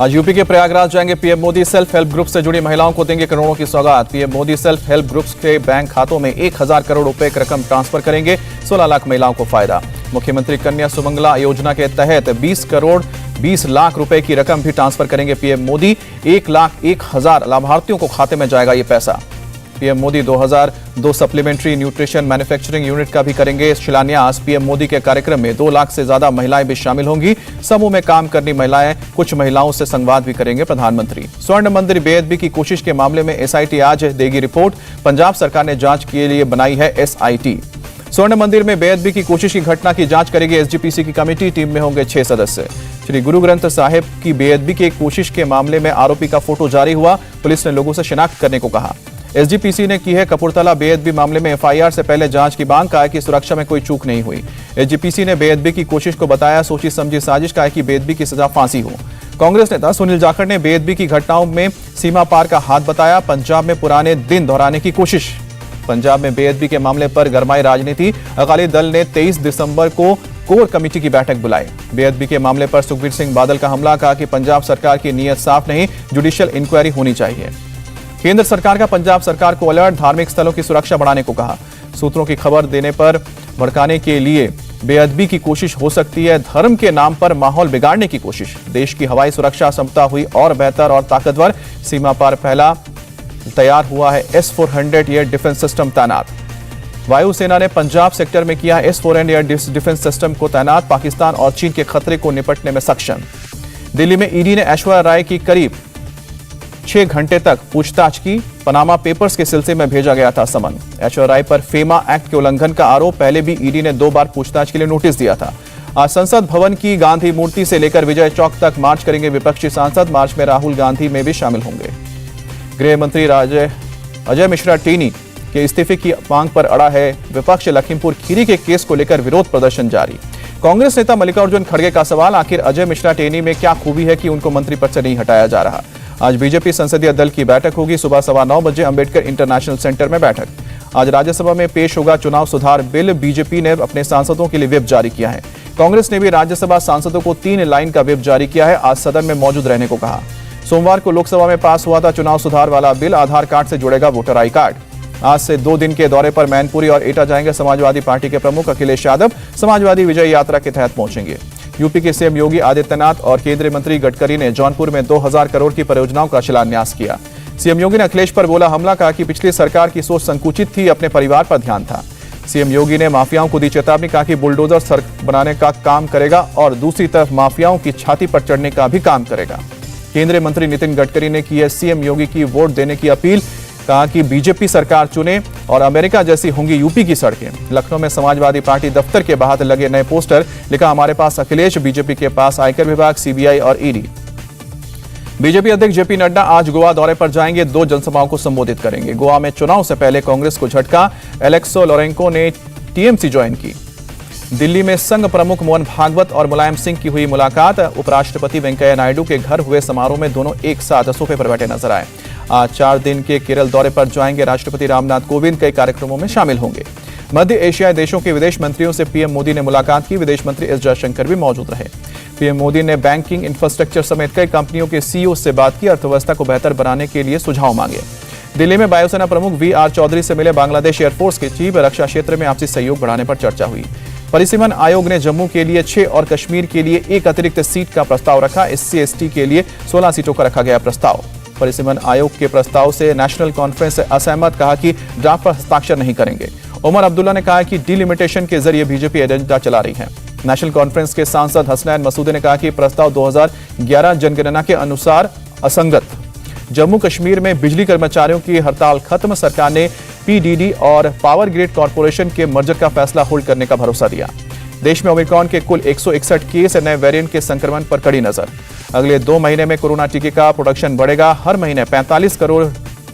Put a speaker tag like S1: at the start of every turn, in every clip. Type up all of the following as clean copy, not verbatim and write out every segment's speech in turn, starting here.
S1: आज यूपी के प्रयागराज जाएंगे PM Modi. Self help group से जुड़ी महिलाओं को देंगे करोड़ों की सौगात। PM Modi self help groups के बैंक खातों में 1000 करोड़ रुपए की रकम ट्रांसफर करेंगे। 16 लाख महिलाओं को फायदा। मुख्यमंत्री कन्या सुमंगला योजना के तहत 20 करोड़ 20 लाख रुपए की रकम भी ट्रांसफर करेंगे पीएम मोदी। 1,01,000 लाभार्थियों को खाते में जाएगा ये पैसा। PM Modi 2002 supplementary nutrition manufacturing unit का भी करेंगे शिलान्यास। पीएम मोदी के कार्यक्रम में 2 लाख से ज्यादा महिलाएं भी शामिल होंगी। समूह में काम करनी महिलाएं, कुछ महिलाओं से संवाद भी करेंगे प्रधानमंत्री। स्वर्ण मंदिर बेअदबी की कोशिश के मामले में एसआईटी आज देगी रिपोर्ट। पंजाब सरकार ने जांच के लिए बनाई है एसआईटी। स्वर्ण मंदिर में बेअदबी की कोशिश की घटना की जांच करेगी एसजीपीसी की कमेटी। टीम में होंगे 6 सदस्य। श्री गुरु ग्रंथ साहिब की बेअदबी की कोशिश के मामले में आरोपी का फोटो जारी हुआ। पुलिस ने लोगों से शिनाख्त करने को कहा। एसजीपीसी ने की है कपूरथला बेअदबी मामले में एफआईआर से पहले जांच की मांग। कहा कि सुरक्षा में कोई चूक नहीं हुई। एसजीपीसी ने बेअदबी की कोशिश को बताया सोची समझी साजिश। कहा कि बेअदबी की सजा फांसी हो। कांग्रेस नेता सुनील जाखड़ ने बेअदबी की घटनाओं में सीमा पार का हाथ बताया। पंजाब में पुराने दिन दोहराने की कोशिश। पंजाब में बेअदबी के मामले पर गरमाई राजनीति। अकाली दल ने 23 दिसंबर को कोर कमेटी की बैठक बुलाई। बेअदबी के मामले पर सुखबीर सिंह बादल का हमला। कहा कि पंजाब सरकार की नीयत साफ नहीं, जुडिशियल इंक्वायरी होनी चाहिए। केंद्र सरकार का पंजाब सरकार को अलर्ट। धार्मिक स्थलों की सुरक्षा बढ़ाने को कहा। सूत्रों की खबर देने पर भड़काने के लिए बेअदबी की कोशिश हो सकती है। धर्म के नाम पर माहौल बिगाड़ने की कोशिश। देश की हवाई सुरक्षा क्षमता हुई और बेहतर और ताकतवर। सीमा पार पहला तैयार हुआ है S-400 एयर डिफेंस सिस्टम तैनात। वायुसेना ने पंजाब सेक्टर में किया S-400 एयर डिफेंस सिस्टम को तैनात। पाकिस्तान और चीन के खतरे को निपटने में सक्षम। दिल्ली में ईडी ने ऐश्वर्या राय की करीब 6 घंटे तक पूछताछ की। पनामा पेपर्स के सिलसिले में भेजा गया था समन। ऐश्वर्या राय पर फेमा एक्ट के उल्लंघन का आरोप। पहले भी ईडी ने 2 बार पूछताछ के लिए नोटिस दिया था। आज संसद भवन की गांधी मूर्ति से लेकर विजय चौक तक मार्च करेंगे विपक्षी सांसद। मार्च में राहुल गांधी में भी शामिल होंगे। गृह मंत्री अजय मिश्रा टेनी के इस्तीफे की मांग पर अड़ा है विपक्ष। लखीमपुर खीरी के केस को लेकर विरोध प्रदर्शन जारी। कांग्रेस नेता मल्लिकार्जुन खड़गे का सवाल, आखिर अजय मिश्रा टेनी में क्या खूबी है कि उनको मंत्री पद से नहीं हटाया जा रहा। आज बीजेपी संसदीय दल की बैठक होगी। सुबह 9:15 बजे अंबेडकर इंटरनेशनल सेंटर में बैठक। आज राज्यसभा में पेश होगा चुनाव सुधार बिल। बीजेपी ने अपने सांसदों के लिए व्हिप जारी किया है। कांग्रेस ने भी राज्यसभा सांसदों को 3 लाइन का व्हिप जारी किया है। आज सदन में मौजूद रहने को कहा। सोमवार को लोकसभा में पास हुआ था चुनाव सुधार वाला बिल। आधार कार्ड से जुड़ेगा वोटर आई कार्ड। आज से 2 दिन के दौरे पर मैनपुरी और एटा जाएंगे समाजवादी पार्टी के प्रमुख अखिलेश यादव। समाजवादी विजय यात्रा के तहत पहुंचेंगे। यूपी के सीएम योगी आदित्यनाथ और केंद्रीय मंत्री गडकरी ने जौनपुर में 2000 करोड़ की परियोजनाओं का शिलान्यास किया। सीएम योगी ने अखिलेश पर बोला हमला। कहा कि पिछली सरकार की सोच संकुचित थी, अपने परिवार पर ध्यान था। सीएम योगी ने माफियाओं को दी चेतावनी। कहा कि बुलडोजर सड़क बनाने का काम करेगा और दूसरी तरफ माफियाओं की छाती पर चढ़ने का भी काम करेगा। केंद्रीय मंत्री नितिन गडकरी ने की है सीएम योगी की वोट देने की अपील। कहा कि बीजेपी सरकार चुने और अमेरिका जैसी होंगी यूपी की सड़कें। लखनऊ में समाजवादी पार्टी दफ्तर के बाहर लगे नए पोस्टर। लिखा हमारे पास अखिलेश, बीजेपी के पास आयकर विभाग, सीबीआई और ईडी। बीजेपी अध्यक्ष जेपी नड्डा आज गोवा दौरे पर जाएंगे। 2 जनसभाओं को संबोधित करेंगे। गोवा में चुनाव से पहले कांग्रेस को झटका। एलेक्सो लोरेंको ने टीएमसी ज्वाइन की। दिल्ली में संघ प्रमुख मोहन भागवत और मुलायम सिंह की हुई मुलाकात। उपराष्ट्रपति वेंकैया नायडू के घर हुए समारोह में दोनों एक साथ सोफे पर बैठे नजर आए। आज 4 दिन के केरल दौरे पर जाएंगे राष्ट्रपति रामनाथ कोविंद। कई कार्यक्रमों में शामिल होंगे। मध्य एशियाई देशों के विदेश मंत्रियों से पीएम मोदी ने मुलाकात की। विदेश मंत्री एस जयशंकर भी मौजूद रहे। पीएम मोदी ने बैंकिंग, इंफ्रास्ट्रक्चर समेत कई कंपनियों के सीईओ से बात की। अर्थव्यवस्था को बेहतर बनाने के लिए सुझाव मांगे। दिल्ली में वायुसेना प्रमुख वी.आर. चौधरी से मिले बांग्लादेश एयरफोर्स के चीफ। रक्षा क्षेत्र में आपसी सहयोग बढ़ाने पर चर्चा हुई। परिसीमन आयोग ने जम्मू के लिए 6 और कश्मीर के लिए 1 अतिरिक्त सीट का प्रस्ताव रखा। SC/ST के लिए 16 सीटों का रखा गया प्रस्ताव। परिसीमन आयोग के प्रस्ताव से नेशनल कॉन्फ्रेंस असहमत। कहा कि ड्राफ्ट पर हस्ताक्षर नहीं करेंगे। उमर अब्दुल्ला ने कहा कि डिलिमिटेशन के जरिए बीजेपी एजेंडा चला रही है। नेशनल कॉन्फ्रेंस के सांसद हसनैन मसूदी ने कहा कि प्रस्ताव 2011 जनगणना के अनुसार असंगत। जम्मू कश्मीर में बिजली कर्मचारियों की हड़ताल खत्म। सरकार ने PDD और पावर ग्रिड कॉर्पोरेशन के मर्जर का फैसला होल्ड करने का भरोसा दिया। देश में ओमिक्रॉन के कुल 161 केस। नए वेरिएंट के संक्रमण पर कड़ी नजर। अगले 2 महीने में कोरोना टीके का प्रोडक्शन बढ़ेगा। हर महीने 45 करोड़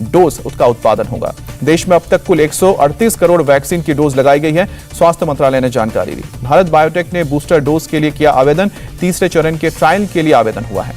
S1: डोज उसका उत्पादन होगा। देश में अब तक कुल 138 करोड़ वैक्सीन की डोज लगाई गई है। स्वास्थ्य मंत्रालय ने जानकारी दी। भारत बायोटेक ने बूस्टर डोज के लिए किया आवेदन। तीसरे चरण के ट्रायल के लिए आवेदन हुआ है।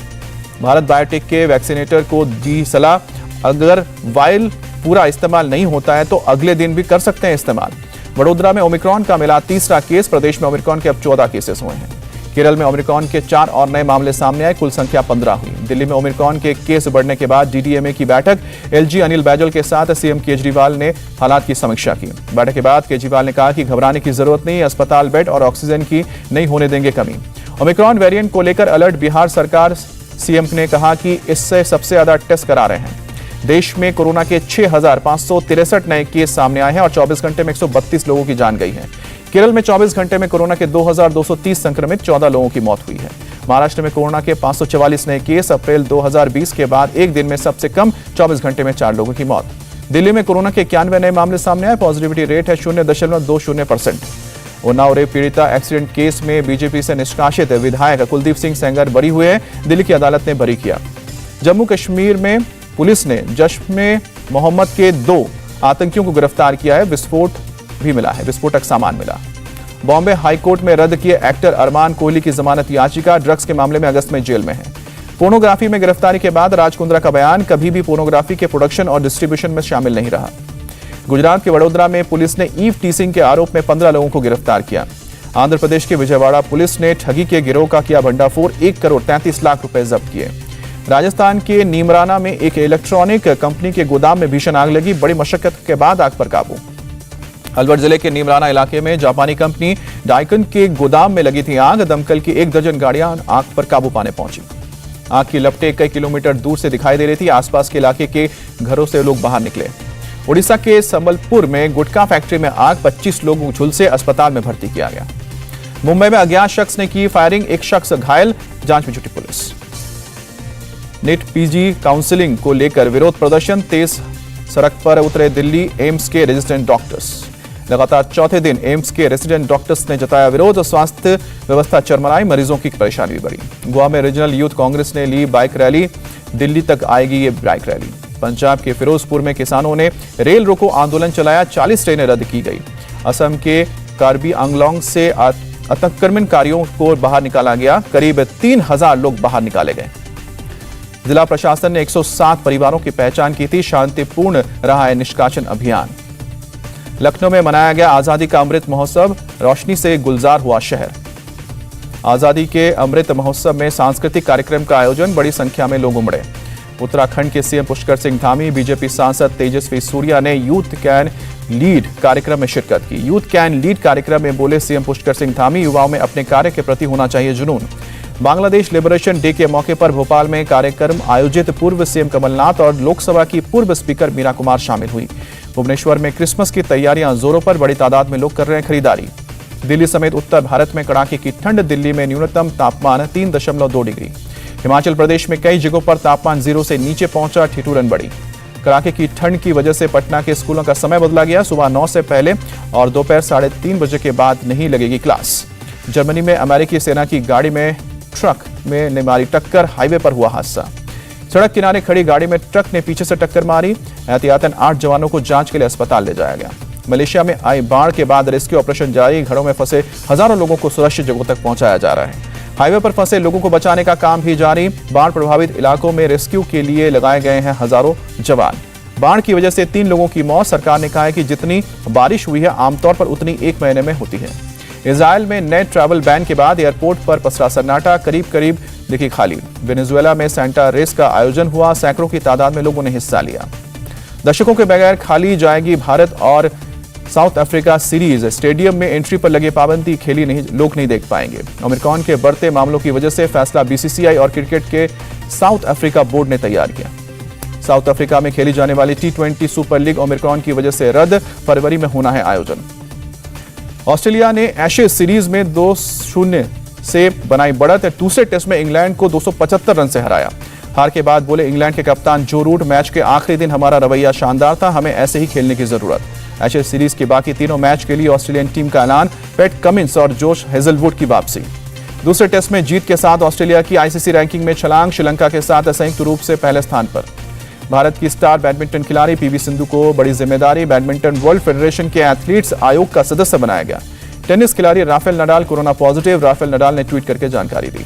S1: भारत बायोटेक के वैक्सीनेटर को दी सलाह, अगर वायल पूरा इस्तेमाल नहीं होता है तो अगले दिन भी कर सकते हैं इस्तेमाल। वडोदरा में ओमिक्रॉन का मिला तीसरा केस। प्रदेश में ओमिक्रॉन के अब 14 केसेस हुए हैं। केरल में ओमिक्रॉन के 4 और नए मामले सामने आए, कुल संख्या 15 हुई। दिल्ली में ओमिक्रॉन के केस बढ़ने के बाद डीडीएमए की बैठक, एलजी अनिल बैजल के साथ सीएम केजरीवाल ने हालात की समीक्षा की। बैठक के बाद केजरीवाल ने कहा कि घबराने की जरूरत नहीं, अस्पताल बेड और ऑक्सीजन की नहीं होने देंगे कमी। ओमिक्रॉन वेरिएंट को लेकर अलर्ट बिहार सरकार, सीएम ने कहा कि इससे सबसे ज्यादा टेस्ट करा रहे हैं। देश में कोरोना के 6,563 नए केस सामने आए हैं और 24 घंटे में 132 लोगों की जान गई है। केरल में 24 घंटे में कोरोना के 2,230 संक्रमित 14 लोगों की मौत हुई है। महाराष्ट्र में कोरोना के 544 नए केस, अप्रैल 2020 के बाद एक दिन में सबसे कम 24 घंटे में 4 लोगों की मौत। दिल्ली में कोरोना के 91 नए मामले सामने आए, पॉजिटिविटी रेट है 0.20%। उन्नाव रेप पीड़िता एक्सीडेंट केस में बीजेपी से निष्कासित विधायक कुलदीप सिंह सेंगर बरी हुए हैं, दिल्ली की अदालत ने बरी किया। जम्मू कश्मीर में पुलिस ने जश्न में मोहम्मद के 2 आतंकियों को गिरफ्तार किया है, विस्फोटक सामान मिला। बॉम्बे हाईकोर्ट में रद्द किए एक्टर अरमान कोहली की जमानत याचिका, ड्रग्स के मामले में अगस्त में जेल में है। पोर्नोग्राफी में गिरफ्तारी के बाद राज कुंद्रा का बयान, कभी भी पोर्नोग्राफी के प्रोडक्शन और डिस्ट्रीब्यूशन में शामिल नहीं रहा। गुजरात के वडोदरा में पुलिस ने ईव टीसिंग के आरोप में 15 लोगों को गिरफ्तार किया। आंध्र प्रदेश के विजयवाड़ा पुलिस ने ठगी के गिरोह का किया भंडाफोड़, 1 करोड़ 33 लाख रुपए जब्त किए। राजस्थान के नीमराना में एक इलेक्ट्रॉनिक कंपनी के गोदाम में भीषण आग लगी, बड़ी मशक्कत के बाद आग पर काबू। अलवर जिले के नीमराना इलाके में जापानी कंपनी डाइकन के गोदाम में लगी थी आग, दमकल की 1 दर्जन गाड़ियां आग पर काबू पाने पहुंची। आग की लपटें कई किलोमीटर दूर से दिखाई दे रही थी, आसपास के इलाके के घरों से लोग बाहर निकले। उड़ीसा के संबलपुर में गुटखा फैक्ट्री में आग, 25 लोग झुलसे अस्पताल में भर्ती किया गया। मुंबई में अज्ञात शख्स ने की फायरिंग, 1 शख्स घायल, जांच में जुटी पुलिस। नीट पीजी काउंसलिंग को लेकर विरोध प्रदर्शन, तेज सड़क पर उतरे दिल्ली एम्स के रेजिडेंट डॉक्टर्स। लगातार चौथे दिन एम्स के रेजिडेंट डॉक्टर्स ने जताया विरोध, स्वास्थ्य व्यवस्था चरमराई, मरीजों की परेशानी भी बढ़ी। गोवा में रीजनल यूथ कांग्रेस ने ली बाइक रैली, दिल्ली तक आएगी ये बाइक रैली। पंजाब के फिरोजपुर में किसानों ने रेल रोको आंदोलन चलाया, 40 ट्रेनें रद्द की गई। असम के कार्बी आंगलोंग से आतंककारियों को बाहर निकाला गया, करीब 3,000 लोग बाहर निकाले गए। जिला प्रशासन ने 107 परिवारों की पहचान की थी, शांतिपूर्ण रहा है निष्कासन अभियान। लखनऊ में मनाया गया आजादी का अमृत महोत्सव, रोशनी से गुलजार हुआ शहर। आजादी के अमृत महोत्सव में सांस्कृतिक कार्यक्रम का आयोजन, बड़ी संख्या में लोग उमड़े। उत्तराखंड के सीएम पुष्कर सिंह धामी, बीजेपी सांसद तेजस्वी सूर्या ने यूथ कैन लीड कार्यक्रम में शिरकत की। यूथ कैन लीड कार्यक्रम में बोले सीएम पुष्कर सिंह धामी, युवाओं में अपने कार्य के प्रति होना चाहिए जुनून। बांग्लादेश लिबरेशन डे के मौके पर भोपाल में कार्यक्रम आयोजित, पूर्व सीएम कमलनाथ और लोकसभा की पूर्व स्पीकर मीरा कुमार शामिल हुई। भुवनेश्वर में क्रिसमस की तैयारियां जोरों पर, बड़ी तादाद में लोग कर रहे हैं खरीदारी। दिल्ली समेत उत्तर भारत में कड़ाके की ठंड, दिल्ली में न्यूनतम तापमान 3.2 डिग्री। हिमाचल प्रदेश में कई जगहों पर तापमान 0 से नीचे पहुंचा, ठिठुरन बढ़ी। कड़ाके की ठंड की वजह से पटना के स्कूलों का समय बदला गया, सुबह 9 से पहले और दोपहर 3:30 बजे के बाद नहीं लगेगी क्लास। जर्मनी में अमेरिकी सेना की गाड़ी में ट्रक में मारी टक्कर, हाईवे पर हुआ हादसा। सड़क किनारे खड़ी गाड़ी में ट्रक ने पीछे से टक्कर मारी, एहतियातन 8 जवानों को जांच के लिए अस्पताल ले जाया गया। मलेशिया में आई बाढ़ के बाद रेस्क्यू ऑपरेशन जारी, घरों में फंसे हजारों लोगों को सुरक्षित जगहों तक पहुंचाया जा रहा है। हाईवे पर फंसे लोगों को बचाने का काम भी जारी, बाढ़ प्रभावित इलाकों में रेस्क्यू के लिए लगाए गए हैं हजारों जवान। बाढ़ की वजह से 3 लोगों की मौत, सरकार ने कहा है कि जितनी बारिश हुई है आमतौर पर उतनी 1 महीने में होती है। इजराइल में नए ट्रैवल बैन के बाद एयरपोर्ट पर पसरा सन्नाटा, करीब दिखी खाली। वेनेजुएला में सेंटा रेस का आयोजन हुआ, सैकड़ों की तादाद में लोगों ने हिस्सा लिया। दर्शकों के बगैर खाली जाएगी भारत और साउथ अफ्रीका सीरीज, स्टेडियम में एंट्री पर लगे पाबंदी, लोग नहीं देख पाएंगे। ओमिक्रॉन के बढ़ते मामलों की वजह से फैसला बीसीसीआई और क्रिकेट के साउथ अफ्रीका बोर्ड ने तैयार किया। साउथ अफ्रीका में खेली जाने वाली T20 सुपर लीग ओमिक्रॉन की वजह से रद्द, फरवरी में होना है आयोजन। ऑस्ट्रेलिया ने एशेज सीरीज में 2-0 से बनाई बढ़त, दूसरे टेस्ट में इंग्लैंड को 275 रन से हराया। हार के बाद बोले इंग्लैंड के कप्तान जो रूट, मैच के आखिरी दिन हमारा रवैया शानदार था, हमें ऐसे ही खेलने की जरूरत। एशेज सीरीज के बाकी तीनों मैच के लिए ऑस्ट्रेलियन टीम का ऐलान, पैट कमिंस और जोश हेजलवुड की वापसी। दूसरे टेस्ट में जीत के साथ ऑस्ट्रेलिया की आईसीसी रैंकिंग में छलांग, श्रीलंका के साथ संयुक्त रूप से पहले स्थान पर। भारत की स्टार बैडमिंटन खिलाड़ी पीवी सिंधु को बड़ी जिम्मेदारी, बैडमिंटन वर्ल्ड फेडरेशन के एथलीट्स आयोग का सदस्य बनाया गया। टेनिस खिलाड़ी Rafael Nadal corona positive, Rafael Nadal ने ट्वीट करके जानकारी दी।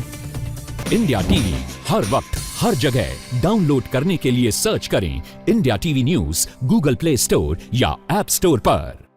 S2: इंडिया टीवी हर वक्त हर जगह डाउनलोड करने के लिए सर्च करें India TV news Google play store या ऐप स्टोर पर।